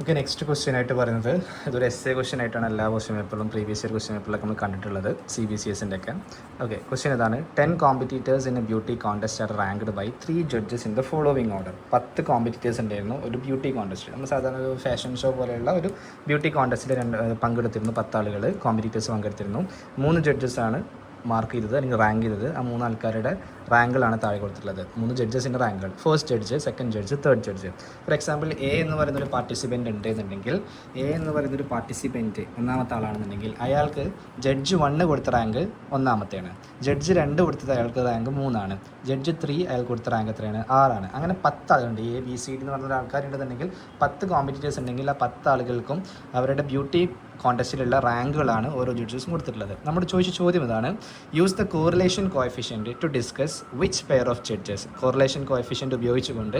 Okay, next question ആയിട്ട് പറയുന്നത് ഇതൊരു എസ് എ ക്വസ്റ്റ്യൻ ആയിട്ടാണ് എല്ലാ ക്വസ്റ്റ്യൻ പേപ്പറിലും പ്രീവിയസ് ഇയർ ക്വസ്റ്റ്യൻ പേപ്പറിലൊക്കെ നമ്മൾ കണ്ടിട്ടുള്ളത് CBCSൻ്റെ ഒക്കെ. ഓക്കെ, ക്വസ്റ്റ്യൻ ഇതാണ്: 10 competitors in a beauty contest are ranked by 3 judges in the following order. 10 competitors ഉണ്ടായിരുന്നു ഒരു ബ്യൂട്ടി കോൺടെസ്റ്റ്. നമ്മൾ സാധാരണ ഒരു ഫാഷൻ ഷോ പോലെയുള്ള ഒരു ബ്യൂട്ടി കോൺടെസ്റ്റിൽ പങ്കെടുത്തിരുന്നു. 10 ആളുകൾ കോമ്പറ്റീറ്റേഴ്സ് പങ്കെടുത്തിരുന്നു. 3 ജഡ്ജസാണ് മാർക്ക് ചെയ്തത് അല്ലെങ്കിൽ റാങ്ക് ചെയ്തത്. ആ 3 ആൾക്കാരുടെ റാങ്കുകളാണ് താഴെ കൊടുത്തിട്ടുള്ളത്. 3 ജഡ്ജസിൻ്റെ റാങ്കുകൾ: first judge, second judge, third judge. For example, A എന്ന് പറയുന്നൊരു പാർട്ടിസിപ്പൻറ്റ് ഉണ്ടെന്നുണ്ടെങ്കിൽ, എ എന്ന് പറയുന്നൊരു പാർട്ടിസിപ്പൻറ്റ് ഒന്നാമത്തെ ആളാണെന്നുണ്ടെങ്കിൽ അയാൾക്ക് ജഡ്ജ് 1 കൊടുത്ത റാങ്ക് ഒന്നാമത്തെയാണ്. ജഡ്ജ് 2 കൊടുത്തത് അയാൾക്ക് റാങ്ക് 3ആണ്. ജഡ്ജ് 3 അയാൾക്ക് കൊടുത്ത റാങ്ക് എത്രയാണ്? 6ആണ്. അങ്ങനെ 10 ആളുണ്ട്. ABCD എന്ന് പറഞ്ഞൊരു ആൾക്കാരുണ്ടെന്നുണ്ടെങ്കിൽ 10 കോമ്പറ്റീറ്റേഴ്സ് ഉണ്ടെങ്കിൽ ആ 10 ആളുകൾക്കും അവരുടെ ബ്യൂട്ടി കോൺടെസ്റ്റിലുള്ള റാങ്കുകളാണ് ഓരോ ജഡ്ജസും കൊടുത്തിട്ടുള്ളത്. നമ്മുടെ ചോദിച്ച ചോദ്യം ഇതാണ്: use the correlation coefficient to discuss which pair of judges. Correlation coefficient ഉപയോഗിച്ചുകൊണ്ട്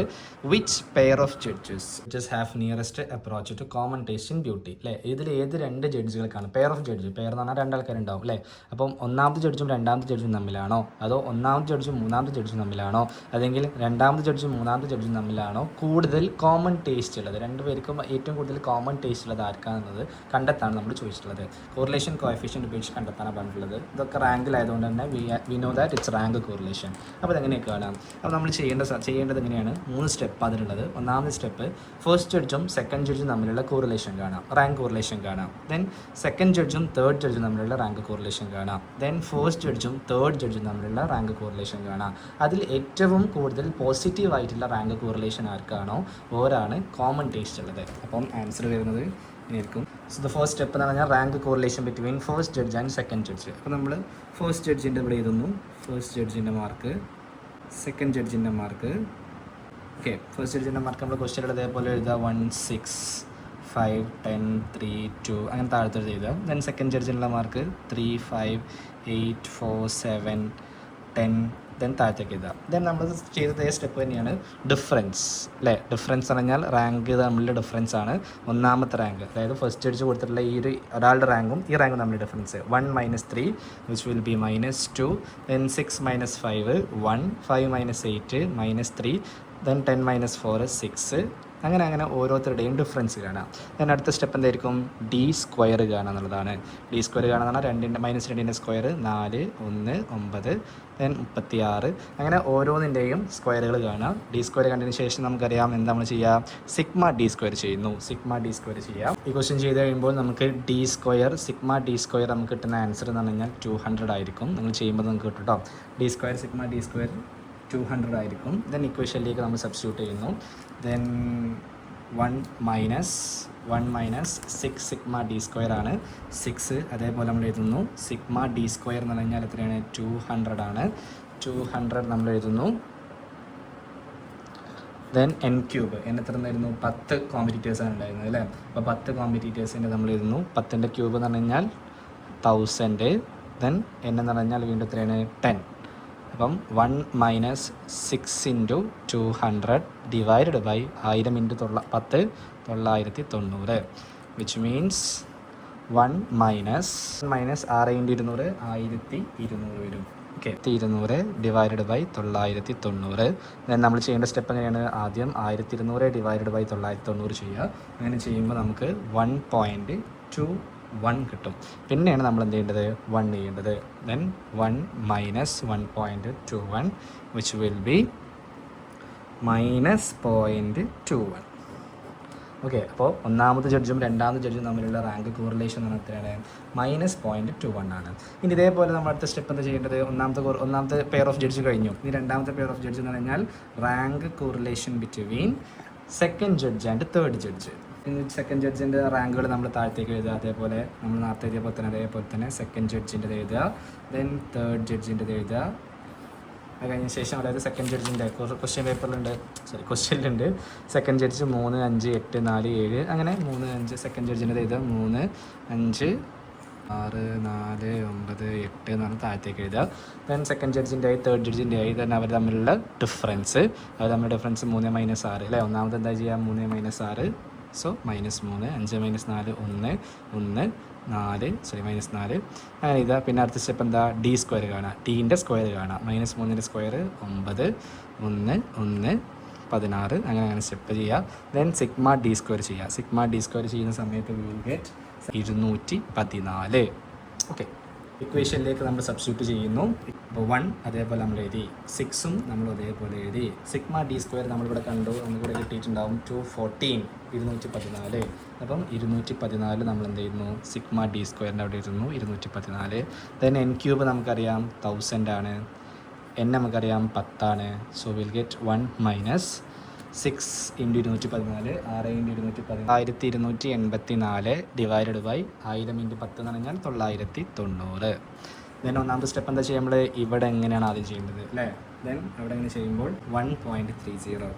which pair of judges have nearest approach to common taste in beauty. അല്ലേ, ഇതിൽ ഏത് 2 ജഡ്ജുകൾക്കാണ്? പെയർ ഓഫ് ജഡ്ജ്, പെയർ എന്ന് പറഞ്ഞാൽ 2 ആൾക്കാരുണ്ടാവും അല്ലേ. അപ്പം ഒന്നാമത്തെ ജഡ്ജും രണ്ടാമത്തെ ജഡ്ജും തമ്മിലാണോ, അതോ ഒന്നാമത്തെ ജഡ്ജും മൂന്നാമത്തെ ജഡ്ജും തമ്മിലാണോ, അല്ലെങ്കിൽ രണ്ടാമത്തെ ജഡ്ജും മൂന്നാമത്തെ ജഡ്ജും തമ്മിലാണോ കൂടുതൽ കോമൺ ടേസ്റ്റ് ഉള്ളത്? 2 പേർക്കും ഏറ്റവും കൂടുതൽ കോമൺ ടേസ്റ്റ് ഉള്ളത് ആർക്കാണെന്നത് കണ്ടെത്താൻ നമ്മൾ ചോദിച്ചിട്ടുള്ളത്. കോറിലേഷൻ കോഎഫിഷ്യൻറ്റ് ഉപയോഗിച്ച് കണ്ടെത്താനാണ് പറഞ്ഞിട്ടുള്ളത്. ഇതൊക്കെ റാങ്കിലായതുകൊണ്ട് തന്നെ we know that it's rank correlation. അപ്പോൾ ഇതെങ്ങനെയൊക്കെ കാണാം? അപ്പോൾ നമ്മൾ ചെയ്യേണ്ടത് എങ്ങനെയാണ്? 3 സ്റ്റെപ്പ് അതിലുള്ളത്. ഒന്നാമത്തെ സ്റ്റെപ്പ്, ഫസ്റ്റ് ജഡ്ജും സെക്കൻഡ് ജഡ്ജും തമ്മിലുള്ള കോറിലേഷൻ കാണാം, റാങ്ക് കോറിലേഷൻ കാണാം. ദെൻ സെക്കൻഡ് ജഡ്ജും തേർഡ് ജഡ്ജും തമ്മിലുള്ള റാങ്ക് കോറിലേഷൻ കാണാം. ദെൻ ഫസ്റ്റ് ജഡ്ജും തേർഡ് ജഡ്ജും തമ്മിലുള്ള റാങ്ക് കോറിലേഷൻ കാണാം. അതിൽ ഏറ്റവും കൂടുതൽ പോസിറ്റീവ് ആയിട്ടുള്ള റാങ്ക് കോറിലേഷൻ ആർക്കാണോ ഓരാണ് കോമൺ ടേസ്റ്റ് ഉള്ളത്. അപ്പം ആൻസർ വരുന്നത് ഇങ്ങനെയായിരിക്കും. സോ ദ ഫസ്റ്റ് സ്റ്റെപ്പ് എന്ന് പറഞ്ഞാൽ rank correlation between first judge and second judge. അപ്പോൾ നമ്മൾ ഫസ്റ്റ് ജഡ്ജിൻ്റെ ഇവിടെ എഴുതുന്നു, ഫസ്റ്റ് ജഡ്ജിൻ്റെ മാർക്ക്, സെക്കൻഡ് ജഡ്ജിൻ്റെ മാർക്ക്. ഓക്കെ, ഫസ്റ്റ് ജഡ്ജിൻ്റെ മാർക്ക് നമ്മൾ ക്വസ്റ്റ്യൻ അതേപോലെ എഴുതുക: 1, 6, 5, 10, 3, 2 അങ്ങനെ താഴത്തോട്ട് എഴുതുക. ദെൻ സെക്കൻഡ് ജഡ്ജിനുള്ള മാർക്ക് 3, 5, 8, 4, 7, 10 ദെൻ താഴത്തേക്ക് എഴുതുക. ദെൻ നമ്മൾ ചെയ്തതേ സ്റ്റെപ്പ് തന്നെയാണ് ഡിഫറൻസ് അല്ലേ. ഡിഫറൻസ് എന്ന് പറഞ്ഞാൽ റാങ്ക് തമ്മിലുള്ള ഡിഫറൻസ് ആണ് ഒന്നാമത്തെ റാങ്ക്. അതായത് ഫസ്റ്റ് ജഡ്ജ് കൊടുത്തിട്ടുള്ള ഈ ഒരാളുടെ റാങ്കും ഈ റാങ്കും തമ്മിലുള്ള difference 1 - 3 which will be -2. Then 6 - 5 1, 5 - 8 -3, then 10 - 4 6. അങ്ങനെ ഓരോരുത്തരുടെയും ഡിഫറൻസ് കാണാം. ദെൻ അടുത്ത സ്റ്റെപ്പ് എന്തായിരിക്കും? ഡി സ്ക്വയർ കാണുക എന്നുള്ളതാണ്. ഡി സ്ക്വയർ കാണുക എന്ന് പറഞ്ഞാൽ -2ൻ്റെ സ്ക്വയർ 4, 1, 9, ദെൻ 36. അങ്ങനെ ഓരോന്നിൻ്റെയും സ്ക്വയറുകൾ കാണാം. ഡി സ്ക്വയർ കണ്ടതിന് ശേഷം നമുക്കറിയാം എന്താ നമ്മൾ ചെയ്യുക? സിഗ്മ ഡി സ്ക്വയർ ചെയ്യുന്നു. സിഗ്മ ഡി സ്ക്വയർ ചെയ്യാം. ഈ ക്വസ്റ്റ്യൻ ചെയ്ത് കഴിയുമ്പോൾ നമുക്ക് D square sigma d square നമുക്ക് കിട്ടുന്ന ആൻസർ എന്ന് പറഞ്ഞു കഴിഞ്ഞാൽ 200 ആയിരിക്കും. നിങ്ങൾ ചെയ്യുമ്പോൾ നമുക്ക് കിട്ടും കേട്ടോ. D square sigma d square 200 ആയിരിക്കും. ദെൻ ഇക്വേഷനിലേക്ക് നമ്മൾ സബ്സ്റ്റിറ്റ്യൂട്ട് ചെയ്യുന്നു. ദെൻ 1 - 6 സിഗ്മ ഡി സ്ക്വയർ ആണ് 6. അതേപോലെ നമ്മൾ എഴുതുന്നു സിഗ്മ ഡി സ്ക്വയർ എന്ന് പറഞ്ഞാൽ എത്രയാണ്? 200 ആണ്. 200 നമ്മൾ എഴുതുന്നു. ദെൻ n³ എത്ര എന്നായിരുന്നു? 10 കോമ്പറ്റീറ്റേഴ്സാണ് ഉണ്ടായിരുന്നത് അല്ലേ. അപ്പോൾ 10 കോമ്പറ്റീറ്റേഴ്സിൻ്റെ നമ്മൾ എഴുതുന്നു. 10ൻ്റെ ക്യൂബ് എന്ന് പറഞ്ഞു കഴിഞ്ഞാൽ 1000. ദെൻ n എന്ന് പറഞ്ഞാൽ വീണ്ടും എത്രയാണ്? 10. അപ്പം 1 - 6 × 200 ഡിവൈഡഡ് ബൈ 1000 × 10 990, വിച്ച് മീൻസ് 1 - 6 × 200 1200 വരും. Okay, 200 divided by 990. ദെൻ നമ്മൾ ചെയ്യേണ്ട സ്റ്റെപ്പ് എങ്ങനെയാണ്? ആദ്യം 1200 ഡിവൈഡഡ് ബൈ 990 ചെയ്യുക. അങ്ങനെ ചെയ്യുമ്പോൾ നമുക്ക് 1.21 കിട്ടും. പിന്നെയാണ് നമ്മൾ എന്ത് ചെയ്യേണ്ടത്? 1 ചെയ്യേണ്ടത്. Then 1 - 1.21 which will be -0.21. Okay, അപ്പോൾ ഒന്നാമത്തെ ജഡ്ജും രണ്ടാമത്തെ ജഡ്ജും തമ്മിലുള്ള റാങ്ക് കോറിലേഷൻ എന്ന് എത്രയാണ്? -0.21 ആണ്. ഇനി ഇതേപോലെ നമ്മൾ അടുത്ത സ്റ്റെപ്പ് എന്താ ചെയ്യേണ്ടത്? ഒന്നാമത്തെ പെയർ ഓഫ് ജഡ്ജ് കഴിഞ്ഞു. ഇനി രണ്ടാമത്തെ പെയർ ഓഫ് ജഡ്ജ് എന്ന് പറഞ്ഞാൽ rank correlation between second judge and third judge. Second ജഡ്ജിൻ്റെ റാങ്കുകൾ നമ്മൾ താഴത്തേക്ക് എഴുതുക. അതേപോലെ നമ്മൾ നേരത്തെ അതേപോലെ തന്നെ സെക്കൻഡ് ജഡ്ജിൻ്റെ എഴുതുക. ദെൻ തേർഡ് ജഡ്ജിൻ്റെ എഴുതുക. അത് കഴിഞ്ഞ ശേഷം അതായത് സെക്കൻഡ് ജഡ്ജിൻ്റെ ക്വസ്റ്റ്യനിലുണ്ട് സെക്കൻഡ് ജഡ്ജ് 3, 5, 8, 4, 7 അങ്ങനെ 3, 5 സെക്കൻഡ് ജഡ്ജിൻ്റെ എഴുതുക. 3, 5, 6, 4, 9, 8 എന്നാണ് താഴത്തേക്ക് എഴുതുക. ദെൻ സെക്കൻഡ് ജഡ്ജിൻ്റെ ആയി തേർഡ് ജഡ്ജിൻ്റെ ആയി ദെൻ അവർ തമ്മിലുള്ള ഡിഫറൻസ് 3 - 6 അല്ലേ. ഒന്നാമത് എന്താ ചെയ്യുക? 3 - 6. സോ -3, 5 - 4 1, 1, 4 -4 അങ്ങനെ ഇതാ. പിന്നെ അടുത്ത സ്റ്റെപ്പ് എന്താ? ഡി സ്ക്വയർ കാണാം. ടീൻ്റെ സ്ക്വയർ കാണാം. -3ൻ്റെ സ്ക്വയർ 9, 1, 1, 16 അങ്ങനെ സ്റ്റെപ്പ് ചെയ്യുക. ദെൻ സിഗ്മ ഡി സ്ക്വയർ ചെയ്യുക. സിഗ്മ ഡി സ്ക്വയർ ചെയ്യുന്ന സമയത്ത് വി വിൽ ഗെറ്റ് 214. ഓക്കെ, ഇക്വേഷനിലേക്ക് നമ്മൾ സബ്സ്റ്റിറ്റ്യൂട്ട് ചെയ്യുന്നു. ഇപ്പോൾ 1 അതേപോലെ നമ്മൾ എഴുതി, 6ഉം നമ്മൾ അതേപോലെ എഴുതി. സിഗ്മ ഡി സ്ക്വയർ നമ്മളിവിടെ കണ്ടു, നമുക്കിവിടെ കിട്ടിയിട്ടുണ്ടാവും 214, 214. അപ്പം 214 നമ്മൾ എന്ത് ചെയ്യുന്നു, സിഗ്മ ഡി സ്ക്വയറിൻ്റെ അവിടെ ഇരുന്നു 214. ദെൻ എൻ ക്യൂബ് നമുക്കറിയാം 1000 ആണ്, എൻ നമുക്കറിയാം 10 ആണ്. So will get 1 minus 6 into 214, 6 into 214, 1284 divided by 1000 into 10 എന്ന് പറഞ്ഞാൽ 990. ദെൻ ഒന്നാമത്തെ സ്റ്റെപ്പ് എന്താ ചെയ്യുക, നമ്മൾ ഇവിടെ എങ്ങനെയാണ് ആദ്യം ചെയ്യേണ്ടത് അല്ലേ. ദെൻ അവിടെ എങ്ങനെ ചെയ്യുമ്പോൾ 1.30.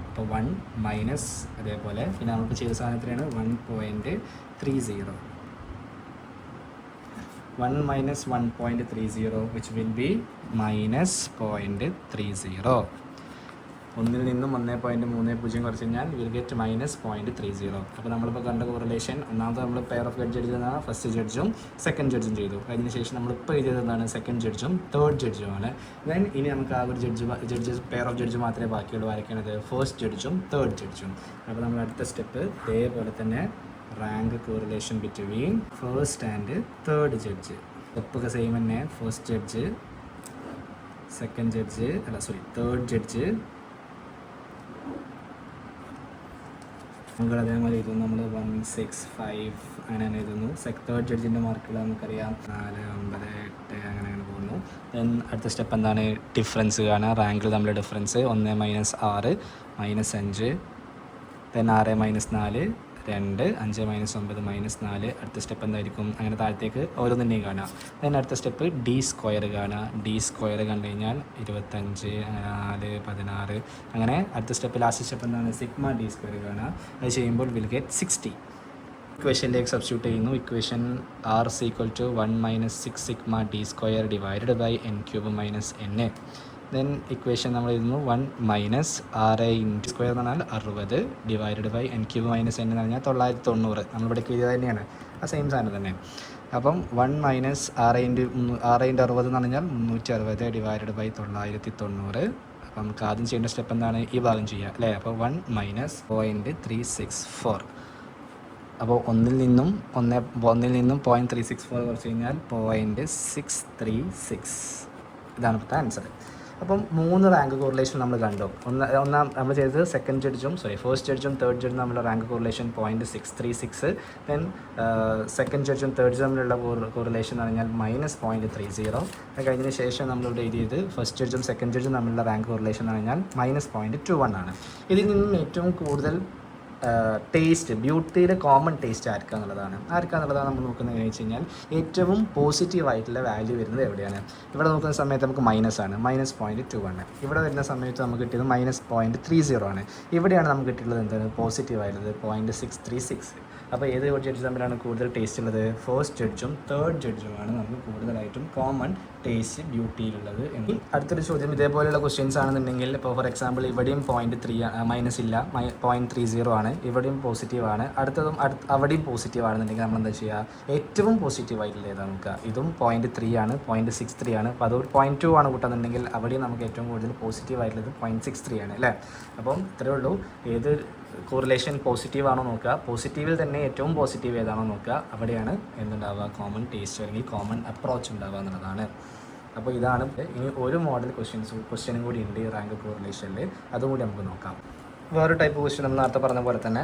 അപ്പോൾ 1 മൈനസ് അതേപോലെ പിന്നെ നമുക്ക് ചെയ്ത സാധനത്തിനാണ് 1.30. 1 minus 1.30 which will be minus 0.30. ഒന്നിൽ നിന്നും 1.30 കുറച്ച് കഴിഞ്ഞാൽ വിൽ ഗെറ്റ് മൈനസ് 0.30. അപ്പോൾ നമ്മളിപ്പോൾ കണ്ട കോറിലേഷൻ, ഒന്നാമത് നമ്മൾ പെയർ ഓഫ് ജഡ്ജ് എഴുതുന്നതാണ് ഫസ്റ്റ് ജഡ്ജും സെക്കൻഡ് ജഡ്ജും ചെയ്തു. അതിന് ശേഷം നമ്മളിപ്പോൾ എഴുതിയതാണ് സെക്കൻഡ് ജഡ്ജും തേർഡ് ജഡ്ജുമാണ്. ദെൻ ഇനി നമുക്ക് ആ ഒരു ജഡ്ജ് പെയർ ഓഫ് ജഡ്ജ് മാത്രമേ ബാക്കിയുള്ളൂ. ആരൊക്കെയാണത്, ഫസ്റ്റ് ജഡ്ജും തേർഡ് ജഡ്ജും. അപ്പോൾ നമ്മൾ അടുത്ത സ്റ്റെപ്പ് ഇതേപോലെ തന്നെ rank correlation between first and third judge. സ്റ്റെപ്പൊക്കെ സെയിം തന്നെ, first judge, second judge third judge. നമുക്ക് അതേപോലെ എഴുതുന്നു, നമ്മൾ 165 അങ്ങനെ എഴുതുന്നു. തേർഡ് ജഡ്ജിൻ്റെ മാർക്കുകൾ നമുക്കറിയാം 4, 9, 8 അങ്ങനെ പോകുന്നു. ദെൻ അടുത്ത സ്റ്റെപ്പ് എന്താണ്, ഡിഫറൻസ് കാണുക, റാങ്കിൽ തമ്മിലുള്ള difference. 1 minus 6 minus 5, then 6 minus 4 2, 5 minus 9 minus 4. അടുത്ത സ്റ്റെപ്പ് എന്തായിരിക്കും, അങ്ങനെ താഴത്തേക്ക് ഓരോന്നിൻ്റെയും കാണുക. ദെൻ അടുത്ത സ്റ്റെപ്പ് ഡി സ്ക്വയർ കാണുക. ഡി സ്ക്വയർ കണ്ടു കഴിഞ്ഞാൽ 25, 4, 16 അങ്ങനെ. അടുത്ത സ്റ്റെപ്പ് ലാസ്റ്റ് സ്റ്റെപ്പ് എന്താണ്, സിഗ്മ ഡി സ്ക്വയർ കാണുക. അത് ചെയ്യുമ്പോൾ വിൽ ഗെറ്റ് 60. ഇക്വേഷനിലേക്ക് സബ്സ്റ്റിറ്റ്യൂട്ട് ചെയ്യുന്നു. Equation r is equal to 1 minus 6 sigma d square divided by n cube minus n. Then equation നമ്മൾ എഴുതുന്നു 1 മൈനസ് 6 ഇൻറ്റു സ്ക്വയർ എന്ന് പറഞ്ഞാൽ 60 divided by n cube minus n എന്ന് പറഞ്ഞാൽ 990. നമ്മളിവിടെ എഴുതിയത് തന്നെയാണ്, ആ സെയിം സാധനം തന്നെ. അപ്പം 1 മൈനസ് 6 ഇൻറ്റു 60 എന്ന് പറഞ്ഞാൽ 360 ഡിവൈഡഡ് ബൈ 990. അപ്പം നമുക്ക് ആദ്യം ചെയ്യേണ്ട സ്റ്റെപ്പ് എന്താണ്, ഈ ഭാഗം ചെയ്യുക അല്ലേ. അപ്പോൾ 1 മൈനസ് 0.364. അപ്പോൾ ഒന്നിൽ നിന്നും 0.364 കുറച്ച് കഴിഞ്ഞാൽ 0.636. ഇതാണ് ഇപ്പോഴത്തെ ആൻസർ. അപ്പം 3 റാങ്ക് കോറിലേഷൻ നമ്മൾ കണ്ടു. ഒന്നാം നമ്മൾ ചെയ്തത് ഫസ്റ്റ് ജഡ്ജും തേർഡ് ജഡ്ജും തമ്മിലുള്ള റാങ്ക് കോറിലേഷൻ 0.636. ദെൻ സെക്കൻഡ് ജഡ്ജും തേർഡ് ജഡ്ജും തമ്മിലുള്ള കോറിലേഷൻ എന്ന് പറഞ്ഞാൽ മൈനസ് 0.30. അത് കഴിഞ്ഞതിന് ശേഷം നമ്മളിവിടെ എഴുതിയത് ഫസ്റ്റ് ജഡ്ജും സെക്കൻഡ് ജഡ്ജും തമ്മിലുള്ള റാങ്ക് കോറിലേഷൻ എന്ന് പറഞ്ഞാൽ മൈനസ് 0.21 ആണ്. ഇതിൽ നിന്നും ഏറ്റവും കൂടുതൽ ടേസ്റ്റ്, ബ്യൂട്ടിയുടെ കോമൺ ടേസ്റ്റ് ആർക്കാന്നുള്ളതാണ് നമ്മൾ നോക്കുന്നത് എങ്ങനെയാണെന്ന് വെച്ച് കഴിഞ്ഞാൽ ഏറ്റവും പോസിറ്റീവായിട്ടുള്ള വാല്യൂ വരുന്നത് എവിടെയാണ്. ഇവിടെ നോക്കുന്ന സമയത്ത് നമുക്ക് മൈനസ് ആണ്, മൈനസ് 0.21. ഇവിടെ വരുന്ന സമയത്ത് നമുക്ക് കിട്ടിയത് മൈനസ് 0.30 ആണ്. ഇവിടെയാണ് നമുക്ക് കിട്ടിയിട്ടുള്ളത് എന്താണ്, പോസിറ്റീവായിട്ടുള്ളത് 0.636. അപ്പോൾ ഏത് ജഡ്ജ് തമ്മിലാണ് കൂടുതൽ ടേസ്റ്റ് ഉള്ളത്, ഫസ്റ്റ് ജഡ്ജും തേർഡ് ജഡ്ജുമാണ് നമുക്ക് കൂടുതലായിട്ടും കോമൺ ടേസ്റ്റ് ബ്യൂട്ടിയിലുള്ളത്. എങ്കിൽ അടുത്തൊരു ചോദ്യം ഇതേപോലെയുള്ള ക്വസ്റ്റ്യൻസ് ആണെന്നുണ്ടെങ്കിൽ, ഇപ്പോൾ ഫോർ എക്സാമ്പിൾ ഇവിടെയും 0.3 മൈനസ് ഇല്ല, 0.30 ആണ്, ഇവിടെയും പോസിറ്റീവ് ആണ്, അവിടെയും പോസിറ്റീവ് ആണെന്നുണ്ടെങ്കിൽ നമ്മൾ എന്താ ചെയ്യുക, ഏറ്റവും പോസിറ്റീവായിട്ടുള്ള ഏതാണ് നോക്കുക. ഇതും 0.3 ആണ്, 0.63 ആണ്. അപ്പോൾ അത് 0.2 ആണ് കൂട്ടുന്നുണ്ടെങ്കിൽ അവിടെയും നമുക്ക് ഏറ്റവും കൂടുതൽ പോസിറ്റീവായിട്ടുള്ളത് 0.63 ആണ് അല്ലേ. അപ്പം ഇത്രയേ ഉള്ളൂ. ഏത് കോറിലേഷൻ പോസിറ്റീവ് ആണോ നോക്കുക, പോസിറ്റീവിൽ തന്നെ ഏറ്റവും പോസിറ്റീവ് ഏതാണോ നോക്കുക, അവിടെയാണ് എന്തുണ്ടാവുക, കോമൺ ടേസ്റ്റ് അല്ലെങ്കിൽ കോമൺ അപ്രോച്ച് ഉണ്ടാവുക എന്നുള്ളതാണ്. അപ്പോൾ ഇതാണ്. ഇനി ഒരു മോഡൽ ക്വസ്റ്റ്യനും കൂടി ഉണ്ട് ഈ റാങ്ക് കോറിലേഷനിൽ, അതും കൂടി നമുക്ക് നോക്കാം. വേറൊരു ടൈപ്പ് ക്വസ്റ്റ്യൻ നമ്മൾ നേരത്തെ പറഞ്ഞ പോലെ തന്നെ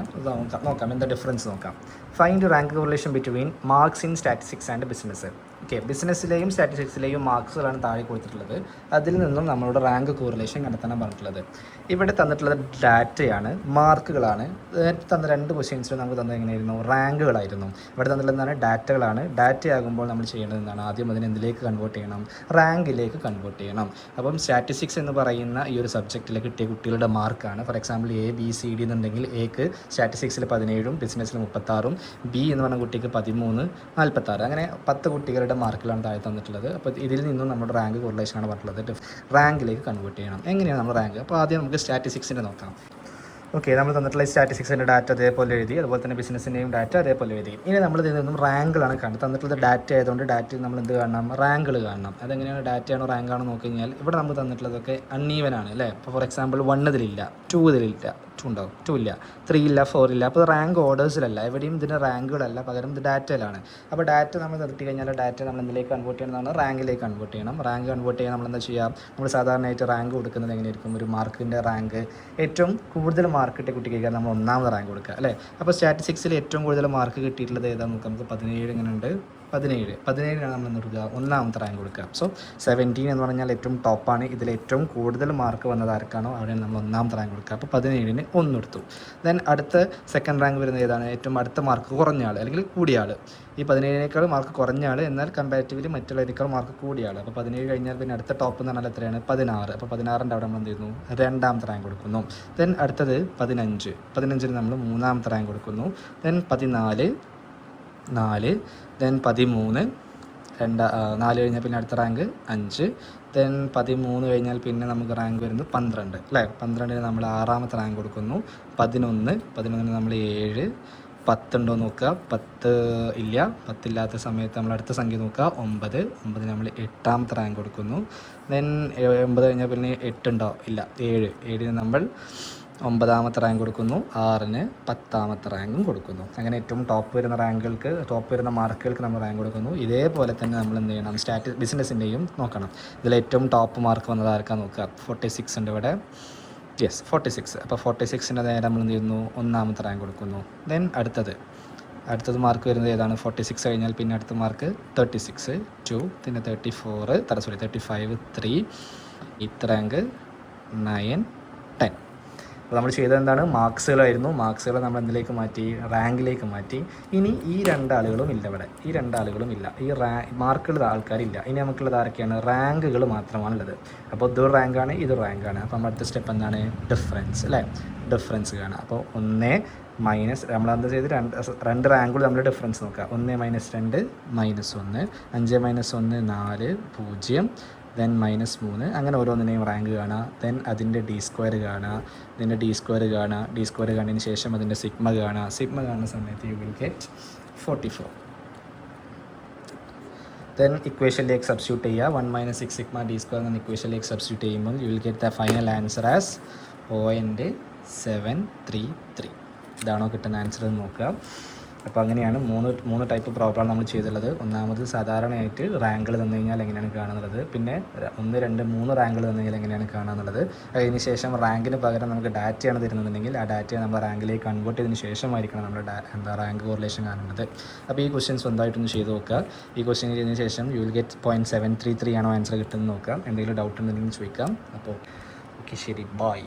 നോക്കാം. എന്താ ഡിഫറൻസ് നോക്കാം. Find rank correlation between marks in statistics and business. Okay, ബിസിനസ്സിലെയും സ്റ്റാറ്റിസ്റ്റിക്സിലെയും മാർക്സുകളാണ് താഴെ കൊടുത്തിട്ടുള്ളത്. അതിൽ നിന്നും നമ്മളുടെ റാങ്ക് കോറിലേഷൻ കണ്ടെത്താൻ പറഞ്ഞിട്ടുള്ളത്. ഇവിടെ തന്നിട്ടുള്ളത് ഡാറ്റയാണ്, മാർക്കുകളാണ്. തന്ന 2 ക്വസ്റ്റ്യൻസിലും നമുക്ക് തന്നത് എങ്ങനെയായിരുന്നു, റാങ്കുകളായിരുന്നു. ഇവിടെ തന്നിട്ടുള്ളതാണ് ഡാറ്റകളാണ്. ഡാറ്റയാകുമ്പോൾ നമ്മൾ ചെയ്യേണ്ടത് എന്താണ്, ആദ്യം അതിനെ എന്തിലേക്ക് കൺവേർട്ട് ചെയ്യണം, റാങ്കിലേക്ക് കൺവേർട്ട് ചെയ്യണം. അപ്പം സ്റ്റാറ്റിസ്റ്റിക്സ് എന്ന് പറയുന്ന ഈ ഒരു സബ്ജക്റ്റിൽ കിട്ടിയ കുട്ടികളുടെ മാർക്കാണ്. ഫോർ എക്സാമ്പിൾ ABCD എന്നുണ്ടെങ്കിൽ എക്ക് സ്റ്റാറ്റിസ്റ്റിക്സിൽ 17ഉം ബിസിനസ്സിൽ 36ഉം, ബി എന്ന് പറഞ്ഞ കുട്ടിക്ക് 13, 46 അങ്ങനെ 10 കുട്ടികളുടെ മാർക്കിലാണ് താഴെ തന്നിട്ടുള്ളത്. അപ്പോൾ ഇതിൽ നിന്നും നമ്മുടെ റാങ്ക് കോറിലേഷനാണ് പറഞ്ഞിട്ടുള്ളത്. റാങ്കിലേക്ക് കൺവേർട്ട് ചെയ്യണം. എങ്ങനെയാണ് നമ്മൾ റാങ്ക്, അപ്പോൾ ആദ്യം നമുക്ക് സ്റ്റാറ്റിസ്റ്റിക്സിൻ്റെ നോക്കാം. ഓക്കെ, നമ്മൾ തന്നിട്ടുള്ള സ്റ്റാറ്റിസ്റ്റിക്സിൻ്റെ ഡാറ്റ അതേപോലെ എഴുതി, അതുപോലെ തന്നെ ബിസിനസ്സിൻ്റെയും ഡാറ്റ അതേപോലെ എഴുതി. ഇനി നമ്മൾ ഇതിൽ നിന്നും റാങ്കുകളാണ് കാണുന്നത്. തന്നിട്ടുള്ളത് ഡാറ്റ ആയതുകൊണ്ട് ഡാറ്റയിൽ നമ്മൾ എന്ത് കാണണം? റാങ്കുകൾ കാണണം. അതെങ്ങനെയാണ് ഡാറ്റയാണോ റാങ്കാണോ നോക്കി കഴിഞ്ഞാൽ ഇവിടെ നമ്മൾ തന്നിട്ടുള്ളതൊക്കെ അൺഈവൻ ആണ് അല്ലേ. ഇപ്പോൾ ഫോർ എക്സാമ്പിൾ 1 ഇതിലില്ല, 2 ഇതിലില്ല, 2 ഉണ്ടാവും, 2 ഇല്ല, 3 ഇല്ല, 4 ഇല്ല. അപ്പോൾ റാങ്ക് ഓർഡേഴ്സിലല്ല, എവിടെയും ഇതിൻ്റെ റാങ്കുകളല്ല, പകരം ഇത് ഡാറ്റയിലാണ്. അപ്പോൾ ഡാറ്റ നമ്മൾ നിർത്തി കഴിഞ്ഞാൽ ഡാറ്റ നമ്മൾ എന്തിലേക്ക് കൺവേർട്ട് ചെയ്യണമെന്നാണ്? റാങ്കിലേക്ക് കൺവേർട്ട് ചെയ്യണം. റാങ്ക് കൺവേർട്ട് ചെയ്യാൻ നമ്മൾ എന്താ ചെയ്യുക? നമ്മൾ സാധാരണയായിട്ട് റാങ്ക് കൊടുക്കുന്നത് എങ്ങനെയായിരിക്കും? ഒരു മാർക്കിൻ്റെ റാങ്ക് ഏറ്റവും കൂടുതൽ മാർക്ക് കിട്ടിയ കുട്ടിക്ക് നമ്മൾ 1ാമത് റാങ്ക് കൊടുക്കുക അല്ലേ. അപ്പോൾ സ്റ്റാറ്റിസ്റ്റിക്സിൽ ഏറ്റവും കൂടുതൽ മാർക്ക് കിട്ടിയിട്ടുള്ളത് ഏതാണെന്ന് നോക്കാം. നമുക്ക് 17 എങ്ങനെയുണ്ട്? 17 നമ്മൾ നിർത്തുക 1ാമത്തെ റാങ്ക് കൊടുക്കുക. സോ 17 എന്ന് പറഞ്ഞാൽ ഏറ്റവും ടോപ്പാണ്. ഇതിൽ ഏറ്റവും കൂടുതൽ മാർക്ക് വന്നത് ആർക്കാണോ അവിടെയാണ് നമ്മൾ 1ാമത്തെ റാങ്ക് കൊടുക്കുക. അപ്പോൾ 17ന് 1 എടുത്തു. ദെൻ അടുത്ത സെക്കൻഡ് റാങ്ക് വരുന്നത് ഏതാണ്? ഏറ്റവും അടുത്ത മാർക്ക് കുറഞ്ഞ ആൾ അല്ലെങ്കിൽ കൂടിയ ആൾ. ഈ 17നേക്കാൾ മാർക്ക് കുറഞ്ഞ ആൾ, എന്നാൽ കമ്പാരിറ്റീവ്ലി മറ്റുള്ളവരെക്കാൾ മാർക്ക് കൂടിയ ആൾ. അപ്പോൾ 17 കഴിഞ്ഞാൽ പിന്നെ അടുത്ത ടോപ്പ് എന്ന് പറഞ്ഞാൽ എത്രയാണ്? 16. അപ്പോൾ 16ൻ്റെ അവിടെ നമ്മൾ എന്ത് ചെയ്യുന്നു? 2ാമത്തെ റാങ്ക് കൊടുക്കുന്നു. ദെൻ അടുത്തത് 15ന് നമ്മൾ 3ാമത്തെ റാങ്ക് കൊടുക്കുന്നു. ദെൻ 14, 4, ദെൻ 13, 4 കഴിഞ്ഞാൽ പിന്നെ അടുത്ത റാങ്ക് 5, ദെൻ 13 കഴിഞ്ഞാൽ പിന്നെ നമുക്ക് റാങ്ക് വരുന്നത് 12 അല്ലേ. 12ന് നമ്മൾ 6ാമത്തെ റാങ്ക് കൊടുക്കുന്നു. 11ന് നമ്മൾ 7, 10 ഉണ്ടോ നോക്കുക, 10 ഇല്ല, 10 ഇല്ലാത്ത സമയത്ത് നമ്മൾ അടുത്ത സംഖ്യ നോക്കുക, 9ന് നമ്മൾ 8ാമത്തെ റാങ്ക് കൊടുക്കുന്നു. ദെൻ 9 കഴിഞ്ഞാൽ പിന്നെ 8 ഉണ്ടോ? ഇല്ല, 7ന് നമ്മൾ 9ാമത്തെ റാങ്ക് കൊടുക്കുന്നു. 6ന് 10ാമത്തെ റാങ്കും കൊടുക്കുന്നു. അങ്ങനെ ഏറ്റവും ടോപ്പ് വരുന്ന റാങ്കുകൾക്ക്, ടോപ്പ് വരുന്ന മാർക്കുകൾക്ക് നമ്മൾ റാങ്ക് കൊടുക്കുന്നു. ഇതേപോലെ തന്നെ നമ്മൾ എന്ത് ചെയ്യണം? ബിസിനസ്സിൻ്റെയും നോക്കണം. ഇതിൽ ഏറ്റവും ടോപ്പ് മാർക്ക് വന്നത് ആർക്കാ നോക്കുക? 46 ഉണ്ട് ഇവിടെ. യെസ്, 46. അപ്പോൾ 46ൻ്റെ നേരെ നമ്മൾ എന്ത് ചെയ്യുന്നു? 1ാമത്തെ റാങ്ക് കൊടുക്കുന്നു. ദെൻ അടുത്തത് മാർക്ക് വരുന്നത് ഏതാണ്? 46 കഴിഞ്ഞാൽ പിന്നെ അടുത്ത മാർക്ക് 36, 2, പിന്നെ 34, 35, 3, 8th റാങ്ക് 9, 10. അപ്പോൾ നമ്മൾ ചെയ്തത് എന്താണ്? മാർക്സുകളായിരുന്നു. മാർക്സുകൾ നമ്മൾ എന്തിലേക്ക് മാറ്റി? റാങ്കിലേക്ക് മാറ്റി. ഇനി ഈ 2 ആളുകളും ഇല്ല ഇവിടെ. ഈ 2 ആളുകളും ഇല്ല. ഈ മാർക്കുള്ള ആൾക്കാരില്ല. ഇനി നമുക്കുള്ളത് ആരൊക്കെയാണ്? റാങ്കുകൾ മാത്രമാണുള്ളത്. അപ്പോൾ ഇതൊരു റാങ്കാണ്, ഇതൊരു റാങ്കാണ്. അപ്പോൾ നമ്മൾ അടുത്ത സ്റ്റെപ്പ് എന്താണ്? ഡിഫറൻസ് അല്ലേ. ഡിഫറൻസ് കാണാം. അപ്പോൾ 1 മൈനസ്, നമ്മളെന്താ ചെയ്ത് 2 റാങ്കുകൾ നമ്മൾ ഡിഫറൻസ് നോക്കുക. 1 - 2 -1, 5 - 1 4, 0, ദെൻ -3, അങ്ങനെ ഓരോന്നിനെയും റാങ്ക് കാണുക. ദെൻ അതിൻ്റെ D² കാണുക. ഇതിൻ്റെ D² കാണുക. D² കാണുന്നതിന് ശേഷം അതിൻ്റെ സിഗ്മ കാണുക. സിഗ്മ കാണുന്ന സമയത്ത് യു വിൽ ഗെറ്റ് 44. ദെൻ ഇക്വേഷനിലേക്ക് സബ്സ്റ്റിറ്റ്യൂട്ട് ചെയ്യുക. 1 - 6 സിഗ്മ D² എന്ന ഇക്വേഷനിലേക്ക് സബ്സ്റ്റിറ്റ്യൂട്ട് ചെയ്യുമ്പോൾ you will get the final answer as 0.733. ഇതാണോ കിട്ടുന്ന ആൻസർ എന്ന് നോക്കുക. അപ്പോൾ അങ്ങനെയാണ് മൂന്ന് ടൈപ്പ് പ്രോബ്ലമാണ് നമ്മൾ ചെയ്തിട്ടുള്ളത്. ഒന്നാമത് സാധാരണയായിട്ട് റാങ്കുകൾ തന്നു കഴിഞ്ഞാൽ എങ്ങനെയാണ് കാണുന്നത്, പിന്നെ 1, 2, 3 റാങ്കുകൾ തന്നു കഴിഞ്ഞാൽ എങ്ങനെയാണ് കാണുന്നത്. അതിന് ശേഷം റാങ്കിന് പകരം നമുക്ക് ഡാറ്റയാണ് തരുന്നതെങ്കിൽ ആ ഡാറ്റയെ നമ്മൾ റാങ്കിലേക്ക് കൺവേർട്ട് ചെയ്തതിന് ശേഷമായിരിക്കണം നമ്മൾ റാങ്ക് കോറിലേഷൻ കാണേണ്ടത്. അപ്പോൾ ഈ ക്വസ്റ്റ്യൻ സ്വന്തമായിട്ടൊന്ന് ചെയ്ത് നോക്കുക. ഈ ക്വസ്റ്റ്യൻ ചെയ്തതിന് ശേഷം യു വിൽ ഗെറ്റ് 0.733 ആണോ ആൻസർ കിട്ടുന്നത് നോക്കാം. എന്തെങ്കിലും ഡൗട്ട് ഉണ്ടെങ്കിൽ ചോദിക്കാം. അപ്പോൾ ഓക്കെ, ശരി, ബൈ.